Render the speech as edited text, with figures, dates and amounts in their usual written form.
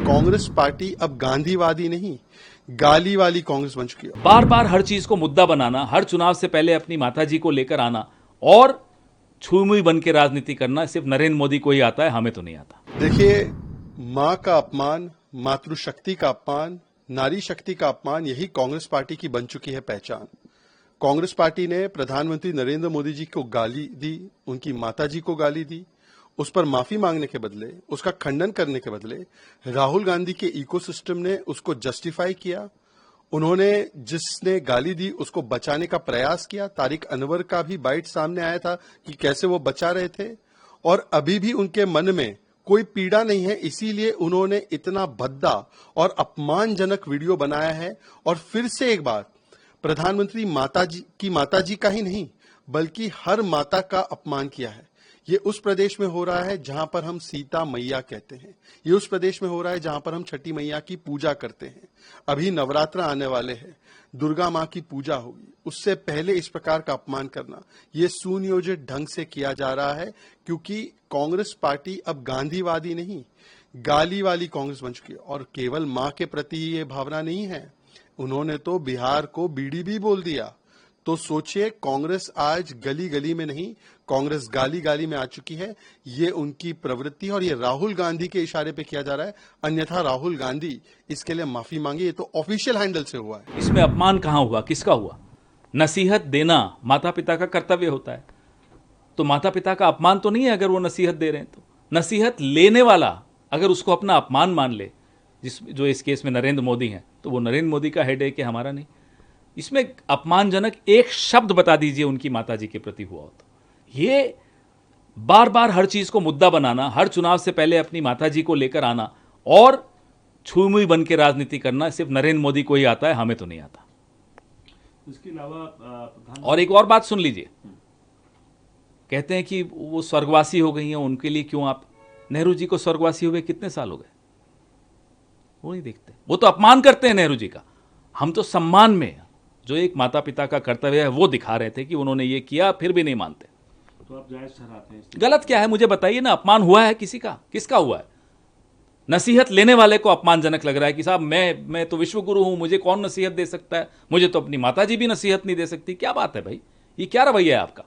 Congress party अब गांधीवादी नहीं, गाली वाली कांग्रेस बन चुकी है। बार बार हर चीज को मुद्दा बनाना, हर चुनाव से पहले अपनी माताजी को लेकर आना और छुई बन के राजनीति करना सिर्फ नरेंद्र मोदी को ही आता है, हमें तो नहीं आता। देखिए, मां का अपमान, मातृशक्ति का अपमान, नारी शक्ति का अपमान, यही कांग्रेस पार्टी की बन चुकी है पहचान। कांग्रेस पार्टी ने प्रधानमंत्री नरेंद्र मोदी जी को गाली दी, उनकी माताजी को गाली दी, उस पर माफी मांगने के बदले, उसका खंडन करने के बदले राहुल गांधी के इकोसिस्टम ने उसको जस्टिफाई किया। उन्होंने जिसने गाली दी उसको बचाने का प्रयास किया। तारिक अनवर का भी बाइट सामने आया था कि कैसे वो बचा रहे थे, और अभी भी उनके मन में कोई पीड़ा नहीं है, इसीलिए उन्होंने इतना भद्दा और अपमानजनक वीडियो बनाया है। और फिर से एक बार प्रधानमंत्री माताजी का ही नहीं बल्कि हर माता का अपमान किया है। ये उस प्रदेश में हो रहा है जहां पर हम सीता मैया कहते हैं, ये उस प्रदेश में हो रहा है जहां पर हम छठी मैया की पूजा करते हैं। अभी नवरात्र आने वाले हैं, दुर्गा मां की पूजा होगी, उससे पहले इस प्रकार का अपमान करना ये सुनियोजित ढंग से किया जा रहा है, क्योंकि कांग्रेस पार्टी अब गांधीवादी नहीं, गाली वाली कांग्रेस बन चुकी है। और केवल मां के प्रति ये भावना नहीं है, उन्होंने तो बिहार को बीड़ी भी बोल दिया। तो सोचिए, कांग्रेस आज गली गली में नहीं, कांग्रेस गाली गाली में आ चुकी है। ये उनकी प्रवृत्ति और ये राहुल गांधी के इशारे पे किया जा रहा है, अन्यथा राहुल गांधी इसके लिए माफी मांगे। ये तो ऑफिशियल हैंडल से हुआ है। इसमें अपमान कहां हुआ, किसका हुआ? नसीहत देना माता पिता का कर्तव्य होता है, तो माता पिता का अपमान तो नहीं है अगर वो नसीहत दे रहे हैं। तो नसीहत लेने वाला अगर उसको अपना अपमान मान ले, जो इस केस में नरेंद्र मोदी हैं, तो वो नरेंद्र मोदी का हेडेक है, हमारा नहीं। इसमें अपमानजनक एक शब्द बता दीजिए उनकी माताजी के प्रति हुआ हो तो। ये बार बार हर चीज को मुद्दा बनाना, हर चुनाव से पहले अपनी माताजी को लेकर आना और छुई बन के राजनीति करना सिर्फ नरेंद्र मोदी को ही आता है, हमें तो नहीं आता। इसके अलावा और एक और बात सुन लीजिए, कहते हैं कि वो स्वर्गवासी हो गई हैं, उनके लिए क्यों आप? नेहरू जी को स्वर्गवासी हुए कितने साल हो गए? वो नहीं देखते, वो तो अपमान करते हैं नेहरू जी का। हम तो सम्मान में जो एक माता पिता का कर्तव्य है वो दिखा रहे थे कि उन्होंने ये किया, फिर भी नहीं मानते। तो आप जायज ठहराते हैं? गलत क्या है मुझे बताइए ना। अपमान हुआ है किसी का? किसका हुआ है? नसीहत लेने वाले को अपमानजनक लग रहा है कि साहब मैं तो विश्व गुरु हूं, मुझे कौन नसीहत दे सकता है? मुझे तो अपनी माताजी भी नसीहत नहीं दे सकती। क्या बात है भाई, ये क्या रवैया है आपका?